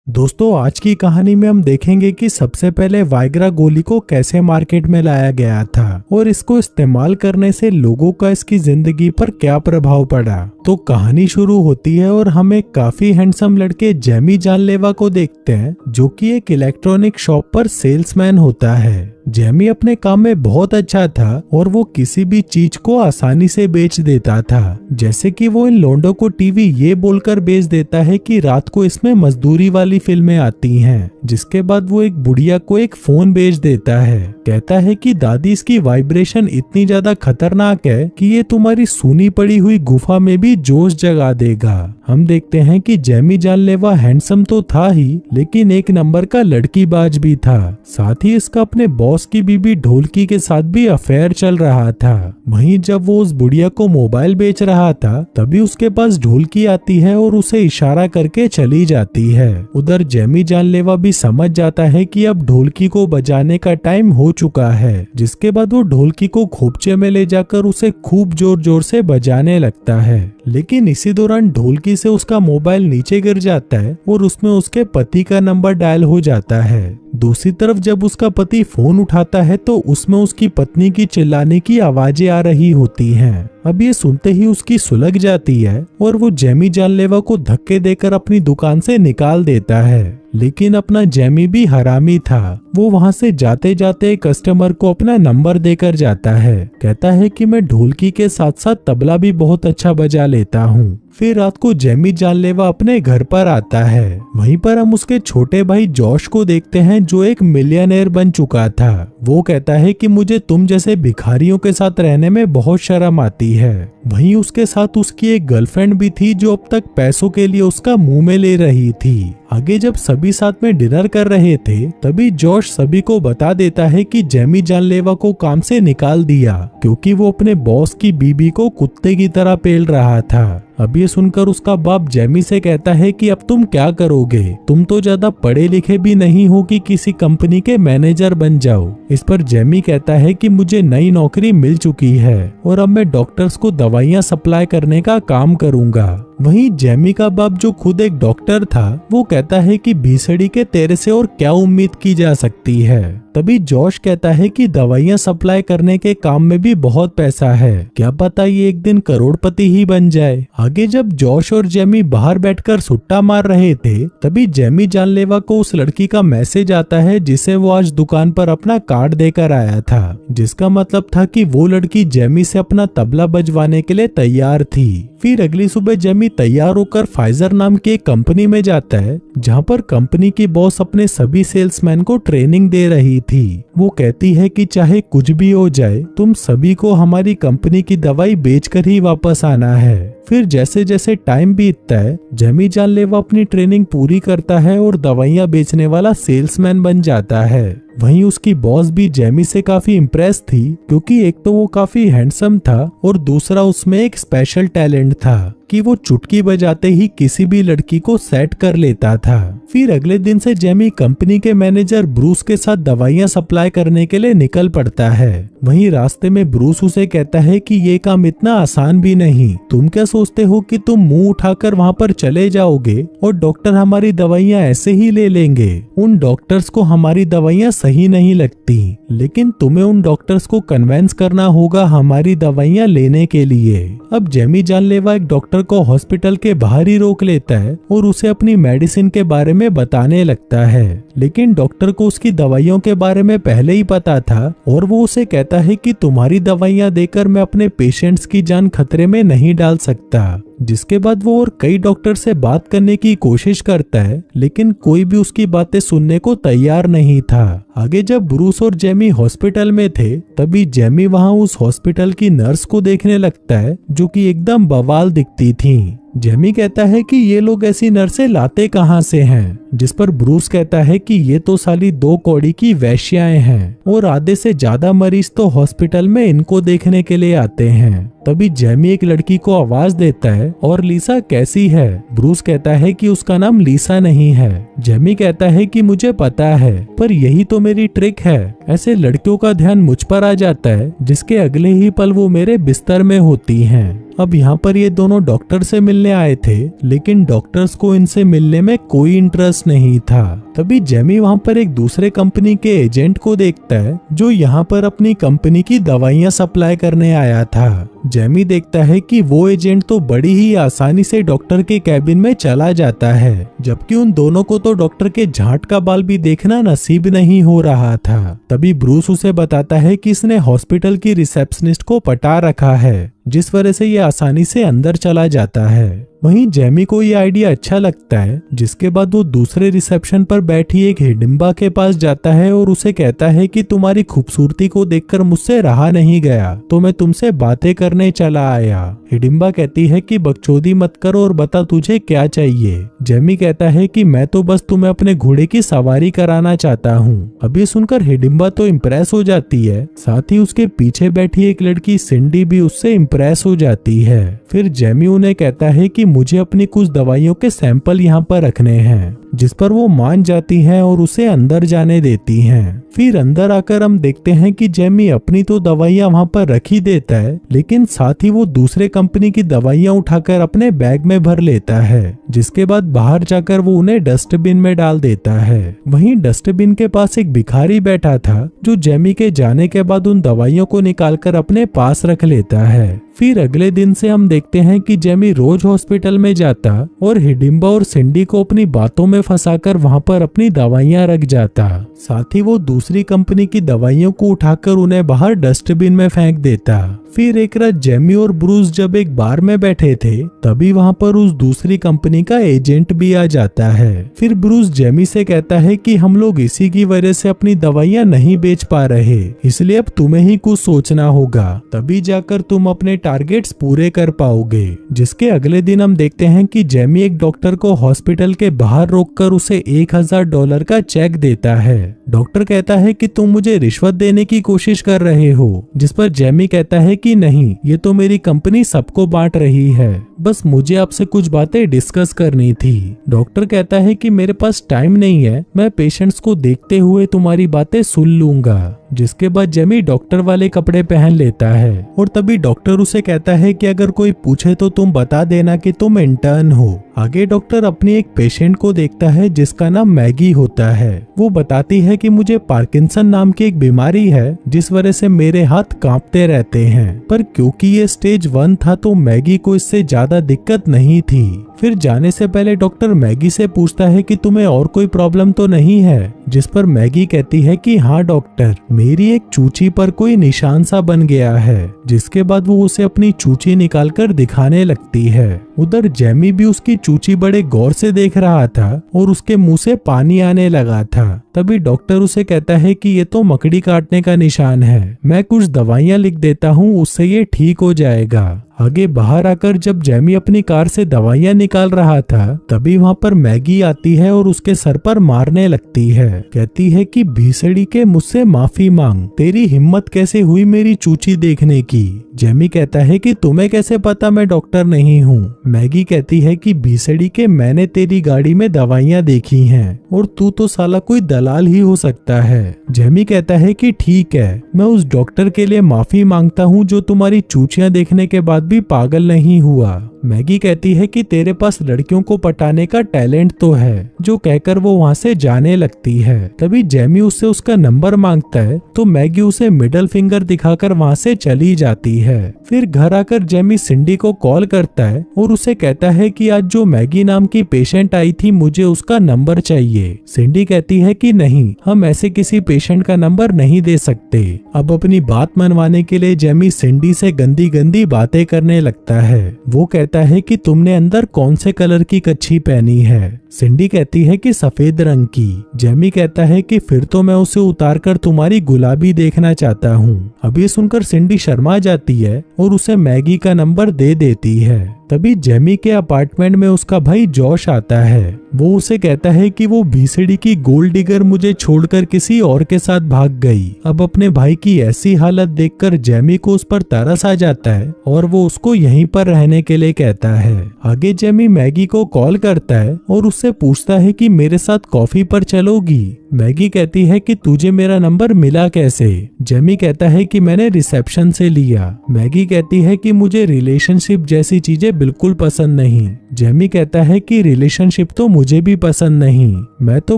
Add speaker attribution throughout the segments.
Speaker 1: दोस्तों आज की कहानी में हम देखेंगे कि सबसे पहले वाइग्रा गोली को कैसे मार्केट में लाया गया था और इसको इस्तेमाल करने से लोगों का इसकी जिंदगी पर क्या प्रभाव पड़ा। तो कहानी शुरू होती है और हम एक काफी हैंडसम लड़के जेमी जानलेवा को देखते हैं जो कि एक इलेक्ट्रॉनिक शॉप पर सेल्समैन होता है। जेमी अपने काम में बहुत अच्छा था और वो किसी भी चीज को आसानी से बेच देता था, जैसे कि वो इन लोंडों को टीवी ये बोलकर बेच देता है कि रात को इसमें मजदूरी वाली फिल्में आती हैं। जिसके बाद वो एक बुढ़िया को एक फोन बेच देता है, कहता है कि दादी इसकी वाइब्रेशन इतनी ज्यादा खतरनाक है कि ये तुम्हारी सूनी पड़ी हुई गुफा में भी जोश जगा देगा। हम देखते हैं कि जेमी जानलेवा हैंडसम तो था ही, लेकिन एक नंबर का लड़कीबाज भी था। साथ ही इसका अपने बॉस की बीबी ढोलकी के साथ भी अफेयर चल रहा था। वहीं जब वो उस बुढ़िया को मोबाइल बेच रहा था तभी उसके पास ढोलकी आती है और उसे इशारा करके चली जाती है। उधर जेमी जानलेवा भी समझ जाता है कि अब ढोलकी को बजाने का टाइम हो चुका है। जिसके बाद वो ढोलकी को खोपचे में ले जाकर उसे खूब जोर जोर से बजाने लगता है, लेकिन इसी दौरान ढोलकी से उसका मोबाइल नीचे गिर जाता है और उसमें उसके पति का नंबर डायल हो जाता है। दूसरी तरफ जब उसका पति फोन उठाता है तो उसमें उसकी पत्नी की चिल्लाने की आवाजें आ रही होती हैं। अब ये सुनते ही उसकी सुलग जाती है और वो जेमी जानलेवा को धक्के देकर अपनी दुकान से निकाल देता है। लेकिन अपना जेमी भी हरामी था, वो वहां से जाते जाते कस्टमर को अपना नंबर देकर जाता है। कहता है कि मैं ढोलकी के साथ साथ तबला भी बहुत अच्छा बजा लेता हूँ। फिर रात को जेमी जानलेवा अपने घर पर आता है। वहीं पर हम उसके छोटे भाई जॉश को देखते हैं जो एक मिलियनेयर बन चुका था। वो कहता है कि मुझे तुम जैसे भिखारियों के साथ रहने में बहुत शर्म आती है। वहीं उसके साथ उसकी एक गर्लफ्रेंड भी थी जो अब तक पैसों के लिए उसका मुंह में ले रही थी। आगे जब सभी साथ में डिनर कर रहे थे तभी जॉश सभी को बता देता है कि जेमी जानलेवा को काम से निकाल दिया क्योंकि वो अपने बॉस की बीबी को कुत्ते की तरह पेल रहा था। अब ये सुनकर उसका बाप जेमी से कहता है कि अब तुम क्या करोगे, तुम तो ज्यादा पढ़े लिखे भी नहीं हो कि किसी कंपनी के मैनेजर बन जाओ। इस पर जेमी कहता है कि मुझे नई नौकरी मिल चुकी है और अब मैं डॉक्टर्स को दवाइयां सप्लाई करने का काम करूंगा। वहीं जेमी का बाप जो खुद एक डॉक्टर था वो कहता है कि भीसड़ी के तेरे से और क्या उम्मीद की जा सकती है। तभी जॉश कहता है कि दवाइयां सप्लाई करने के काम में भी बहुत पैसा है, क्या पता ये एक दिन करोड़पति ही बन जाए। आगे जब जॉश और जेमी बाहर बैठकर सुट्टा मार रहे थे तभी जेमी जानलेवा को उस लड़की का मैसेज आता है जिसे वो आज दुकान पर अपना कार्ड देकर आया था, जिसका मतलब था कि वो लड़की जेमी से अपना तबला बजवाने के लिए तैयार थी। फिर अगली सुबह जेमी तैयार होकर फाइजर नाम की एक कंपनी में जाता है जहां पर कंपनी की बॉस अपने सभी सेल्समैन को ट्रेनिंग दे रही थी। वो कहती है कि चाहे कुछ भी हो जाए तुम सभी को हमारी कंपनी की दवाई बेचकर ही वापस आना है। फिर जैसे जैसे टाइम बीतता है जेमी जानलेवा अपनी ट्रेनिंग पूरी करता है और दवाइयां बेचने वाला सेल्समैन बन जाता है। वहीं उसकी बॉस भी जेमी से काफी इम्प्रेस थी क्योंकि एक तो वो काफी हैंडसम था और दूसरा उसमें एक स्पेशल टैलेंट था कि वो चुटकी बजाते ही किसी भी लड़की को सेट कर लेता था। फिर अगले दिन से जेमी कंपनी के मैनेजर ब्रूस के साथ दवाइयां सप्लाई करने के लिए निकल पड़ता है। वहीं रास्ते में ब्रूस उसे कहता है कि ये काम इतना आसान भी नहीं, तुम क्या सोचते हो कि तुम मुंह उठाकर वहां पर चले जाओगे और डॉक्टर हमारी दवाइयां ऐसे ही ले लेंगे। उन डॉक्टर्स को हमारी दवाइयां सही नहीं लगती, लेकिन तुम्हें उन डॉक्टर्स को कन्वेंस करना होगा हमारी दवाइयां लेने के लिए। अब जेमी जानलेवा एक डॉक्टर को हॉस्पिटल के बाहर ही रोक लेता है और उसे अपनी मेडिसिन के बारे में बताने लगता है, लेकिन डॉक्टर को उसकी दवाइयों के बारे में पहले ही पता था और वो उसे कहता है कि तुम्हारी दवाइयां देकर मैं अपने पेशेंट्स की जान खतरे में नहीं डाल सकता। जिसके बाद वो और कई डॉक्टर से बात करने की कोशिश करता है, लेकिन कोई भी उसकी बातें सुनने को तैयार नहीं था। आगे जब ब्रूस और जेमी हॉस्पिटल में थे तभी जेमी वहां उस हॉस्पिटल की नर्स को देखने लगता है जो कि एकदम बवाल दिखती थी। जेमी कहता है कि ये लोग ऐसी नर्सें लाते कहाँ से हैं, जिस पर ब्रूस कहता है कि ये तो साली 2 कौड़ी की वैश्याएं हैं और आधे से ज्यादा मरीज तो हॉस्पिटल में इनको देखने के लिए आते हैं। तभी जेमी एक लड़की को आवाज देता है और लीसा कैसी है। ब्रूस कहता है कि उसका नाम लीसा नहीं है, जेमी कहता है कि मुझे पता है, पर यही तो मेरी ट्रिक है। ऐसे लड़कियों का ध्यान मुझ पर आ जाता है जिसके अगले ही पल वो मेरे बिस्तर में होती हैं। अब यहाँ पर ये दोनों डॉक्टर से मिलने आए थे, लेकिन डॉक्टर्स को इनसे मिलने में कोई इंटरेस्ट नहीं था। तभी जेमी वहाँ पर एक दूसरे कंपनी के एजेंट को देखता है जो यहाँ पर अपनी कंपनी की दवाइयाँ सप्लाई करने आया था। जेमी देखता है कि वो एजेंट तो बड़ी ही आसानी से डॉक्टर के कैबिन में चला जाता है, जबकि उन दोनों को तो डॉक्टर के झांट का बाल भी देखना नसीब नहीं हो रहा था। तभी ब्रूस उसे बताता है कि इसने हॉस्पिटल की रिसेप्शनिस्ट को पटा रखा है, जिस वजह से ये आसानी से अंदर चला जाता है। वहीं जेमी को ये आइडिया अच्छा लगता है, जिसके बाद वो दूसरे रिसेप्शन पर बैठी एक हिडिंबा के पास जाता है और उसे कहता है कि तुम्हारी खूबसूरती को देखकर मुझसे रहा नहीं गया, तो मैं तुमसे बातें करने चला आया। हिडिंबा कहती है कि बकचोदी मत करो और बता तुझे क्या चाहिए। जेमी कहता है कि मैं तो बस तुम्हें अपने घोड़े की सवारी कराना चाहता हूँ। अभी सुनकर हिडिंबा तो इम्प्रेस हो जाती है, साथ ही उसके पीछे बैठी एक लड़की सिंडी भी उससे इम्प्रेस हो जाती है। फिर जेमी उन्हें कहता है कि मुझे अपनी कुछ दवाइयों के सैंपल यहाँ पर रखने हैं, जिस पर वो मान जाती हैं और उसे अंदर जाने देती हैं। फिर अंदर आकर हम देखते हैं कि जेमी अपनी तो दवाइयाँ वहाँ पर रख ही देता है, लेकिन साथ ही वो दूसरे कंपनी की दवाइयाँ उठाकर अपने बैग में भर लेता है, जिसके बाद बाहर जाकर वो उन्हें डस्टबिन में डाल देता है। वहीं डस्टबिन के पास एक भिखारी बैठा था जो जेमी के जाने के बाद उन दवाइयों को निकालकर अपने पास रख लेता है। फिर अगले दिन से हम देखते हैं कि जेमी रोज हॉस्पिटल में जाता और हिडिंबा और सिंडी को अपनी बातों में फंसाकर वहां पर अपनी दवाइयां रख जाता। साथ ही वो दूसरी कंपनी की दवाइयों को उठाकर उन्हें बाहर डस्टबिन में फेंक देता। फिर एक रात जेमी और ब्रूस जब एक बार में बैठे थे, तभी वहां पर उस दूसरी कंपनी का एजेंट भी आ जाता है। फिर ब्रूस जेमी से कहता है कि हम लोग इसी की वजह से अपनी दवाइयां नहीं बेच पा रहे, इसलिए अब तुम्हें ही कुछ सोचना होगा, तभी जाकर तुम अपने टारगेट्स पूरे कर पाओगे। जिसके अगले दिन हम देखते हैं कि जेमी एक डॉक्टर को हॉस्पिटल के बाहर रोककर उसे $1000 का चेक देता है। डॉक्टर कहता है कि तुम मुझे रिश्वत देने की कोशिश कर रहे हो, जिस पर जेमी कहता है कि नहीं, ये तो मेरी कंपनी सबको बांट रही है, बस मुझे आपसे कुछ बातें डिस्कस करनी थी। डॉक्टर कहता है कि मेरे पास टाइम नहीं है, मैं पेशेंट्स को देखते हुए तुम्हारी बातें सुन लूंगा। जिसके बाद जेमी डॉक्टर वाले कपड़े पहन लेता है और तभी डॉक्टर उसे कहता है कि अगर कोई पूछे तो तुम बता देना कि तुम इंटर्न हो। आगे डॉक्टर अपनी एक पेशेंट को देखता है जिसका नाम मैगी होता है। वो बताती है कि मुझे पार्किंसन नाम की एक बीमारी है, जिस वजह से मेरे हाथ कांपते रहते हैं, पर क्योंकि ये स्टेज 1 था तो मैगी को इससे ज्यादा दिक्कत नहीं थी। फिर जाने से पहले डॉक्टर मैगी से पूछता है कि तुम्हें और कोई प्रॉब्लम तो नहीं है, जिस पर मैगी कहती है कि हाँ डॉक्टर, मेरी एक चूची पर कोई निशान सा बन गया है। जिसके बाद वो उसे अपनी चूची निकालकर दिखाने लगती है। उधर जेमी भी उसकी चूची बड़े गौर से देख रहा था और उसके मुंह से पानी आने लगा था। तभी डॉक्टर उसे कहता है कि ये तो मकड़ी काटने का निशान है, मैं कुछ दवाइयां लिख देता हूँ, उससे ये ठीक हो जाएगा। आगे बाहर आकर जब जेमी अपनी कार से दवाइयां निकाल रहा था, तभी वहां पर मैगी आती है और उसके सर पर मारने लगती है। कहती है कि भीसड़ी के मुझसे माफी मांग, तेरी हिम्मत कैसे हुई मेरी चूची देखने की। जेमी कहता है कि तुम्हें कैसे पता मैं डॉक्टर नहीं हूँ। मैगी कहती है कि भीसड़ी के मैंने तेरी गाड़ी में दवाइयां देखी हैं और तू तो साला कोई दलाल ही हो सकता है। जेमी कहता है कि ठीक है, मैं उस डॉक्टर के लिए माफी मांगता हूँ जो तुम्हारी चूचियां देखने के बाद भी पागल नहीं हुआ। मैगी कहती है कि तेरे पास लड़कियों को पटाने का टैलेंट तो है, जो कहकर वो वहाँ से जाने लगती है। तभी जेमी उससे उसका नंबर मांगता है तो मैगी उसे मिडल फिंगर दिखाकर वहाँ से चली जाती है। फिर घर आकर जेमी सिंडी को कॉल करता है और उसे कहता है कि आज जो मैगी नाम की पेशेंट आई थी, मुझे उसका नंबर चाहिए। सिंडी कहती है कि नहीं, हम ऐसे किसी पेशेंट का नंबर नहीं दे सकते। अब अपनी बात मनवाने के लिए जेमी सिंडी से गंदी गंदी बातें करने लगता है। वो कहता है कि तुमने अंदर कौन से कलर की कच्छी पहनी है। सिंडी कहती है कि सफेद रंग की। जेमी कहता है कि फिर तो मैं उसे उतारकर तुम्हारी गुलाबी देखना चाहता हूँ। अब ये सुनकर सिंडी शर्मा जाती है और उसे मैगी का नंबर दे देती है। तभी जेमी के अपार्टमेंट में उसका भाई जॉश आता है। वो उसे कहता है कि वो भीसड़ी की गोल्ड डिगर मुझे छोड़कर किसी और के साथ भाग गई। अब अपने भाई की ऐसी हालत देखकर जेमी को उस पर तरस आ जाता है और वो उसको यहीं पर रहने के लिए कहता है। आगे जेमी मैगी को कॉल करता है और उससे पूछता है कि मेरे साथ कॉफी पर चलोगी। मैगी कहती है कि तुझे मेरा नंबर मिला कैसे। जेमी कहता है कि मैंने रिसेप्शन से लिया। मैगी कहती है कि मुझे रिलेशनशिप जैसी चीजें बिल्कुल पसंद नहीं। जेमी कहता है कि रिलेशनशिप तो मुझे भी पसंद नहीं, मैं तो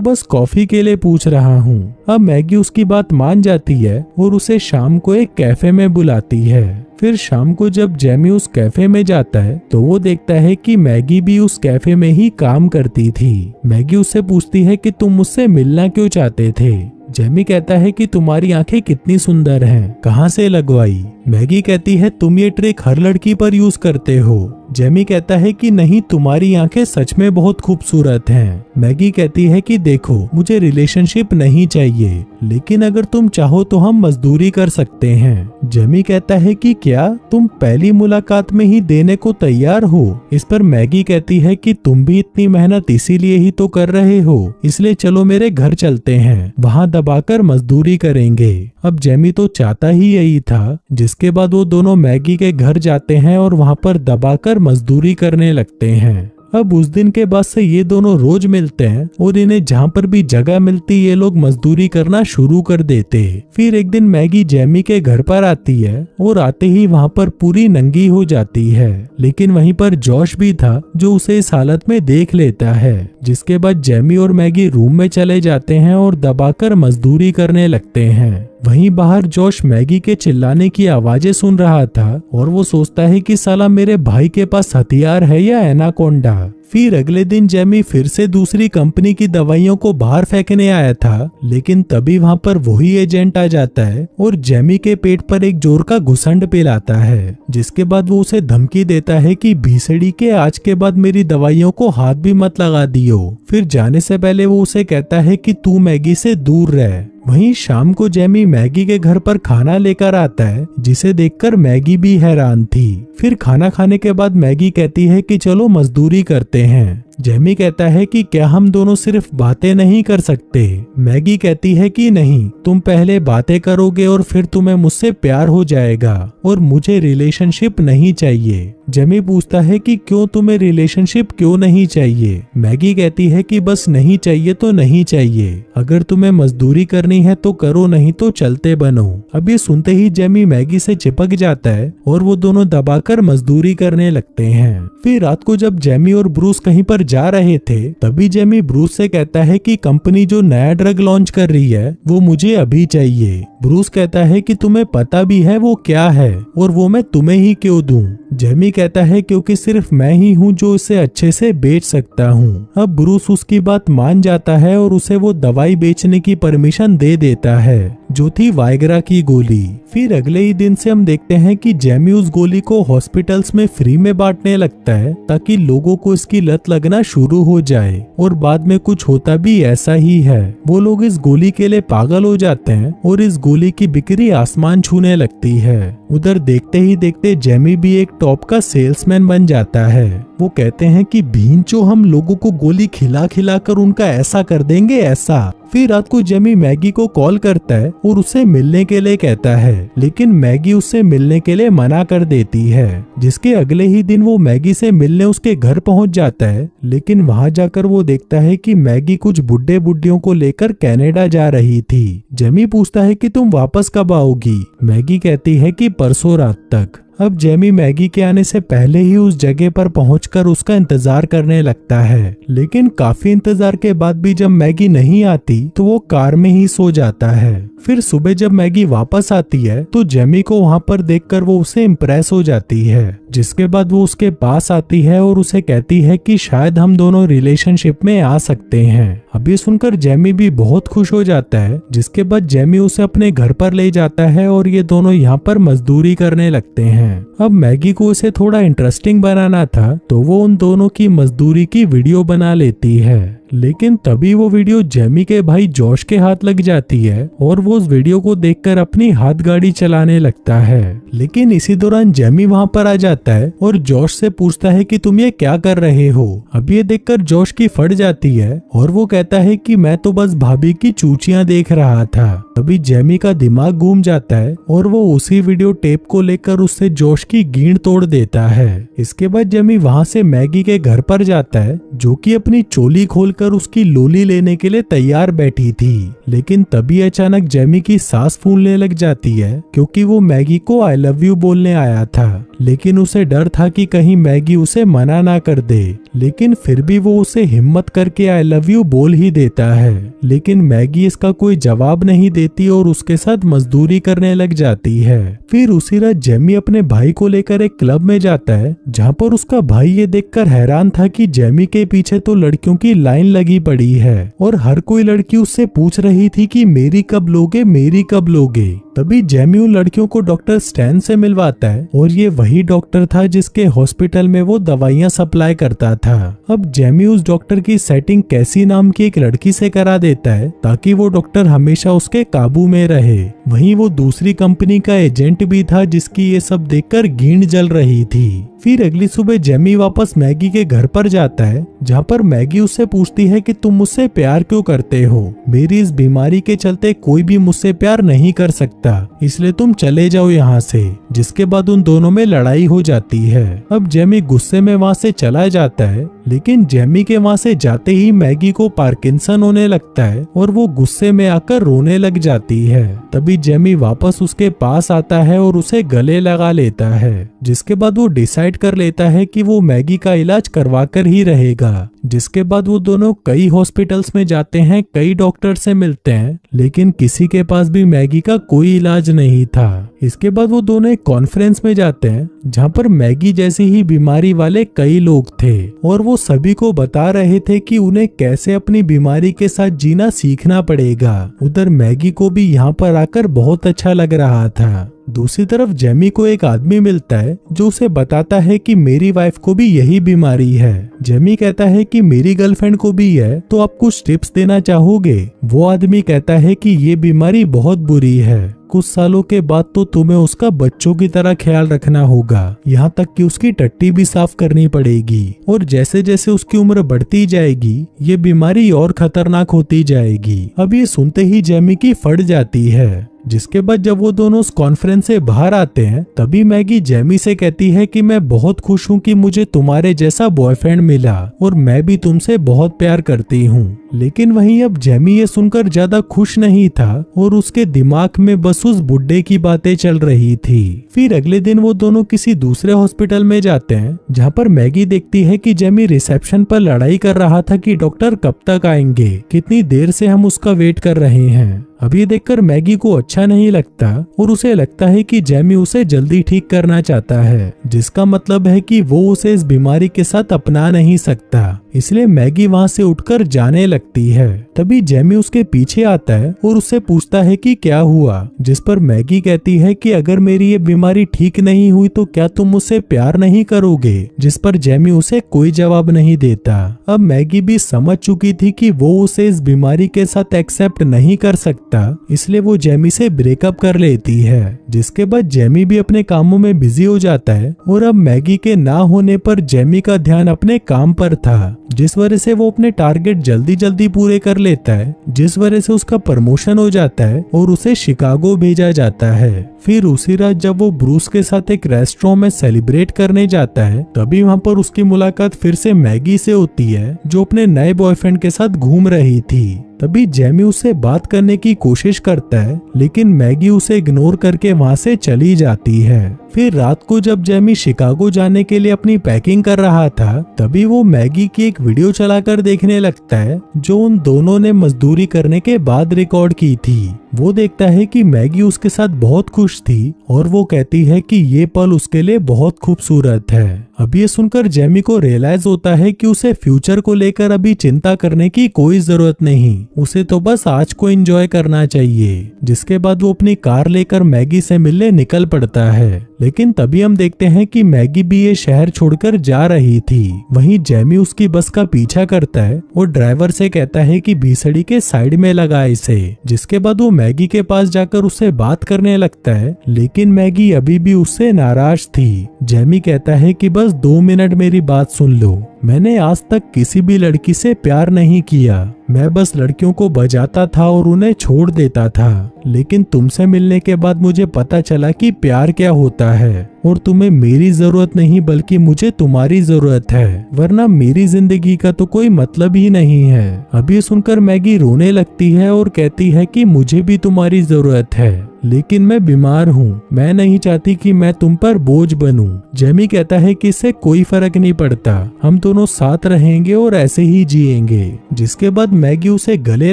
Speaker 1: बस कॉफी के लिए पूछ रहा हूँ। अब मैगी उसकी बात मान जाती है और उसे शाम को एक कैफे में बुलाती है। फिर शाम को जब जेमी उस कैफे में जाता है तो वो देखता है कि मैगी भी उस कैफे में ही काम करती थी। मैगी उससे पूछती है कि तुम मुझसे मिलना क्यों चाहते थे। जेमी कहता है कि तुम्हारी आंखें कितनी सुंदर हैं, कहाँ से लगवाई। मैगी कहती है तुम ये ट्रिक हर लड़की पर यूज करते हो। जेमी कहता है कि नहीं, तुम्हारी आंखें सच में बहुत खूबसूरत हैं। मैगी कहती है कि देखो, मुझे रिलेशनशिप नहीं चाहिए, लेकिन अगर तुम चाहो तो हम मजदूरी कर सकते हैं। जेमी कहता है कि क्या तुम पहली मुलाकात में ही देने को तैयार हो। इस पर मैगी कहती है कि तुम भी इतनी मेहनत इसीलिए ही तो कर रहे हो, इसलिए चलो मेरे घर चलते हैं, वहाँ दबाकर मजदूरी करेंगे। अब जेमी तो चाहता ही यही था, जिसके बाद वो दोनों मैगी के घर जाते हैं और वहाँ पर दबाकर मजदूरी करने लगते हैं। अब उस दिन के बाद से ये दोनों रोज मिलते हैं और इन्हें जहाँ पर भी जगह मिलती ये लोग मजदूरी करना शुरू कर देते। फिर एक दिन मैगी जेमी के घर पर आती है और आते ही वहाँ पर पूरी नंगी हो जाती है, लेकिन वहीं पर जॉश भी था जो उसे इस हालत में देख लेता है। जिसके बाद जेमी और मैगी रूम में चले जाते हैं और दबाकर मजदूरी करने लगते हैं। वहीं बाहर जॉश मैगी के चिल्लाने की आवाजें सुन रहा था और वो सोचता है कि साला मेरे भाई के पास हथियार है या एनाकोंडा। फिर अगले दिन जेमी फिर से दूसरी कंपनी की दवाइयों को बाहर फेंकने आया था, लेकिन तभी वहाँ पर वही एजेंट आ जाता है और जेमी के पेट पर एक जोर का घुसंड पिलाता है। जिसके बाद वो उसे धमकी देता है कि भीसड़ी के आज के बाद मेरी दवाइयों को हाथ भी मत लगा दियो। फिर जाने से पहले वो उसे कहता है कि तू मैगी से दूर रह। वहीं शाम को जेमी मैगी के घर पर खाना लेकर आता है, जिसे देखकर मैगी भी हैरान थी। फिर खाना खाने के बाद मैगी कहती है कि चलो मजदूरी करते हैं। जेमी कहता है कि क्या हम दोनों सिर्फ बातें नहीं कर सकते। मैगी कहती है कि नहीं, तुम पहले बातें करोगे और फिर तुम्हें मुझसे प्यार हो जाएगा और मुझे रिलेशनशिप नहीं चाहिए। जेमी पूछता है कि क्यों, तुम्हें रिलेशनशिप क्यों नहीं चाहिए। मैगी कहती है कि बस नहीं चाहिए तो नहीं चाहिए, अगर तुम्हें मजदूरी करनी है तो करो, नहीं तो चलते बनो। अब ये सुनते ही जेमी मैगी से चिपक जाता है और वो दोनों दबाकर मजदूरी करने लगते हैं। फिर रात को जब जेमी और ब्रूस कहीं पर जा रहे थे, तभी जेमी ब्रूस से कहता है कि कंपनी जो नया ड्रग लॉन्च कर रही है वो मुझे अभी चाहिए। ब्रूस कहता है कि तुम्हें पता भी है वो क्या है और वो मैं तुम्हें ही क्यों दूं। जेमी कहता है क्योंकि सिर्फ मैं ही हूँ जो इसे अच्छे से बेच सकता हूँ। अब ब्रूस उसकी बात मान जाता है और उसे वो दवाई बेचने की परमिशन दे देता है, जो थी वाइग्रा की गोली। फिर अगले ही दिन से हम देखते हैं कि जेमी उस गोली को हॉस्पिटल्स में फ्री में बांटने लगता है ताकि लोगों को इसकी लत लगना शुरू हो जाए, और बाद में कुछ होता भी ऐसा ही है। वो लोग इस गोली के लिए पागल हो जाते हैं और इस गोली की बिक्री आसमान छूने लगती है। उधर देखते ही देखते जेमी भी एक टॉप का सेल्समैन बन जाता है। वो कहते हैं कि भींचो, हम लोगों को गोली खिला खिला कर उनका ऐसा कर देंगे ऐसा। फिर रात को जेमी मैगी को कॉल करता है और उसे मिलने के लिए कहता है, लेकिन मैगी उससे मिलने के लिए मना कर देती है। जिसके अगले ही दिन वो मैगी से मिलने उसके घर पहुंच जाता है, लेकिन वहां जाकर वो देखता है कि मैगी कुछ बुड्ढे बुड्ढियों को लेकर कनाडा जा रही थी। जेमी पूछता है कि तुम वापस कब आओगी। मैगी कहती है कि परसों रात तक। अब जेमी मैगी के आने से पहले ही उस जगह पर पहुंचकर उसका इंतजार करने लगता है, लेकिन काफी इंतजार के बाद भी जब मैगी नहीं आती तो वो कार में ही सो जाता है। फिर सुबह जब मैगी वापस आती है तो जेमी को वहां पर देखकर वो उसे इम्प्रेस हो जाती है, जिसके बाद वो उसके पास आती है और उसे कहती है कि शायद हम दोनों रिलेशनशिप में आ सकते हैं। अभी सुनकर जेमी भी बहुत खुश हो जाता है, जिसके बाद जेमी उसे अपने घर पर ले जाता है और ये दोनों यहाँ पर मजदूरी करने लगते हैं। अब मैगी को इसे थोड़ा इंटरेस्टिंग बनाना था तो वो उन दोनों की मजदूरी की वीडियो बना लेती है, लेकिन तभी वो वीडियो जेमी के भाई जॉश के हाथ लग जाती है और वो उस वीडियो को देखकर अपनी हाथ गाड़ी चलाने लगता है। लेकिन इसी दौरान जेमी वहाँ पर आ जाता है और जॉश से पूछता है कि तुम ये क्या कर रहे हो। अब ये देखकर जॉश की फट जाती है और वो कहता है कि मैं तो बस भाभी की चूचियां देख रहा था। तभी जेमी का दिमाग घूम जाता है और वो उसी वीडियो टेप को लेकर उससे जॉश की गींड तोड़ देता है। इसके बाद जेमी वहाँ से मैगी के घर पर जाता है जो कि अपनी चोली खोलकर उसकी लोली लेने के लिए तैयार बैठी थी। लेकिन तभी अचानक जेमी की सांस फूलने लग जाती है क्योंकि वो मैगी को आई लव यू बोलने आया था। लेकिन उसे डर था कि कहीं मैगी उसे मना ना कर दे, लेकिन फिर भी वो उसे हिम्मत करके आई लव यू बोल ही देता है। लेकिन मैगी इसका कोई जवाब नहीं देती और उसके साथ मजदूरी करने लग जाती है। फिर उसी रात जेमी अपने भाई को लेकर एक क्लब में जाता है जहाँ पर उसका भाई ये देखकर हैरान था कि जेमी के पीछे तो लड़कियों की लाइन लगी पड़ी है और हर कोई लड़की उससे पूछ रही थी कि मेरी कब लोगे, मेरी कब लोगे। तभी जेमी उन लड़कियों को डॉक्टर स्टैन से मिलवाता है और ये वही डॉक्टर था जिसके हॉस्पिटल में वो दवाइयां सप्लाई करता था। अब जेमी उस डॉक्टर की सेटिंग कैसी नाम की एक लड़की से करा देता है ताकि वो डॉक्टर हमेशा उसके काबू में रहे। वहीं वो दूसरी कंपनी का एजेंट भी था जिसकी ये सब देखकर गींड जल रही थी। फिर अगली सुबह जेमी वापस मैगी के घर पर जाता है जहाँ पर मैगी उससे पूछती है कि तुम मुझसे प्यार क्यों करते हो। मेरी इस बीमारी के चलते कोई भी मुझसे प्यार नहीं कर सकता, इसलिए तुम चले जाओ यहाँ से। जिसके बाद उन दोनों में लड़ाई हो जाती है। अब जेमी गुस्से में वहाँ से चला जाता है, लेकिन जेमी के वहाँ से जाते ही मैगी को पार्किंसन होने लगता है और वो गुस्से में आकर रोने लग जाती है। तभी जेमी वापस उसके पास आता है और उसे गले लगा लेता है। जिसके बाद वो डिसाइड कर लेता है कि वो मैगी का इलाज करवा कर ही रहेगा। जिसके बाद वो दोनों कई हॉस्पिटल्स में जाते हैं, कई डॉक्टर से मिलते हैं, लेकिन किसी के पास भी मैगी का कोई इलाज नहीं था। इसके बाद वो दोनों एक कॉन्फ्रेंस में जाते हैं जहाँ पर मैगी जैसी ही बीमारी वाले कई लोग थे और वो सभी को बता रहे थे कि उन्हें कैसे अपनी बीमारी के साथ जीना सीखना पड़ेगा। उधर मैगी को भी यहाँ पर आकर बहुत अच्छा लग रहा था। दूसरी तरफ जेमी को एक आदमी मिलता है जो उसे बताता है कि मेरी वाइफ को भी यही बीमारी है। जेमी कहता है कि मेरी गर्लफ्रेंड को भी है, तो आप कुछ टिप्स देना चाहोगे। वो आदमी कहता है कि ये बीमारी बहुत बुरी है, कुछ सालों के बाद तो तुम्हें उसका बच्चों की तरह ख्याल रखना होगा, यहाँ तक कि उसकी टट्टी भी साफ करनी पड़ेगी और जैसे जैसे उसकी उम्र बढ़ती जाएगी ये बीमारी और खतरनाक होती जाएगी। अब ये सुनते ही जेमी की फट जाती है। जिसके बाद जब वो दोनों उस कॉन्फ्रेंस से बाहर आते हैं तभी मैगी जेमी से कहती है कि मैं बहुत खुश हूँ कि मुझे तुम्हारे जैसा बॉयफ्रेंड मिला और मैं भी तुमसे बहुत प्यार करती हूँ। लेकिन वहीं अब जेमी ये सुनकर ज्यादा खुश नहीं था और उसके दिमाग में बस उस बुड्ढे की बातें चल रही थी। फिर अगले दिन वो दोनों किसी दूसरे हॉस्पिटल में जाते हैं जहाँ पर मैगी देखती है कि जेमी रिसेप्शन पर लड़ाई कर रहा था कि डॉक्टर कब तक आएंगे, कितनी देर से हम उसका वेट कर रहे हैं। अब ये देखकर मैगी को अच्छा नहीं लगता और उसे लगता है कि जेमी उसे जल्दी ठीक करना चाहता है, जिसका मतलब है कि वो उसे इस बीमारी के साथ अपना नहीं सकता। इसलिए मैगी वहाँ से उठकर जाने लगती है। तभी जेमी उसके पीछे आता है और उससे पूछता है कि क्या हुआ, जिस पर मैगी कहती है कि अगर मेरी ये बीमारी ठीक नहीं हुई तो क्या तुम मुझसे प्यार नहीं करोगे, जिस पर जेमी उसे कोई जवाब नहीं देता। अब मैगी भी समझ चुकी थी कि वो उसे इस बीमारी के साथ एक्सेप्ट नहीं कर सकता, इसलिए वो जेमी से ब्रेकअप कर लेती है। जिसके बाद जेमी भी अपने कामों में बिजी हो जाता है और अब मैगी के ना होने पर जेमी का ध्यान अपने काम पर था, जिस वजह से वो अपने टारगेट जल्दी जल्दी पूरे कर लेता है, जिस वजह से उसका प्रमोशन हो जाता है और उसे शिकागो भेजा जाता है। फिर उसी रात जब वो ब्रूस के साथ एक रेस्टोरेंट में सेलिब्रेट करने जाता है तभी वहाँ पर उसकी मुलाकात फिर से मैगी से होती है जो अपने नए बॉयफ्रेंड के साथ घूम रही थी। तभी जेमी उससे बात करने की कोशिश करता है, लेकिन मैगी उसे इग्नोर करके वहाँ से चली जाती है। फिर रात को जब जेमी शिकागो जाने के लिए अपनी पैकिंग कर रहा था तभी वो मैगी की एक वीडियो चलाकर देखने लगता है जो उन दोनों ने मजदूरी करने के बाद रिकॉर्ड की थी। वो देखता है कि मैगी उसके साथ बहुत खुश थी और वो कहती है कि ये पल उसके लिए बहुत खूबसूरत है। अब ये सुनकर जेमी को रियलाइज होता है कि उसे फ्यूचर को लेकर अभी चिंता करने की कोई जरूरत नहीं, उसे तो बस आज को एंजॉय करना चाहिए। जिसके बाद वो अपनी कार लेकर मैगी से मिलने निकल पड़ता है, लेकिन तभी हम देखते हैं कि मैगी भी ये शहर छोड़कर जा रही थी। वहीं जैमी उसकी बस का पीछा करता है और ड्राइवर से कहता है कि भीसड़ी के साइड में लगा इसे। जिसके बाद वो मैगी के पास जाकर उससे बात करने लगता है, लेकिन मैगी अभी भी उससे नाराज थी। जैमी कहता है कि बस 2 मिनट मेरी बात सुन लो, मैंने आज तक किसी भी लड़की से प्यार नहीं किया। मैं बस लड़कियों को बजाता था और उन्हें छोड़ देता था, लेकिन तुमसे मिलने के बाद मुझे पता चला कि प्यार क्या होता है और तुम्हें मेरी जरूरत नहीं बल्कि मुझे तुम्हारी जरूरत है, वरना मेरी जिंदगी का तो कोई मतलब ही नहीं है। अभी सुनकर मैगी रोने लगती है और कहती है कि मुझे भी तुम्हारी जरूरत है, लेकिन मैं बीमार हूँ, मैं नहीं चाहती कि मैं तुम पर बोझ बनूं। जेमी कहता है कि इससे कोई फर्क नहीं पड़ता, हम दोनों साथ रहेंगे और ऐसे ही जिएंगे। जिसके बाद मैगी उसे गले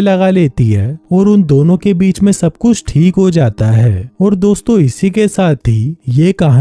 Speaker 1: लगा लेती है और उन दोनों के बीच में सब कुछ ठीक हो जाता है। और दोस्तों, इसी के साथ ही ये कहानी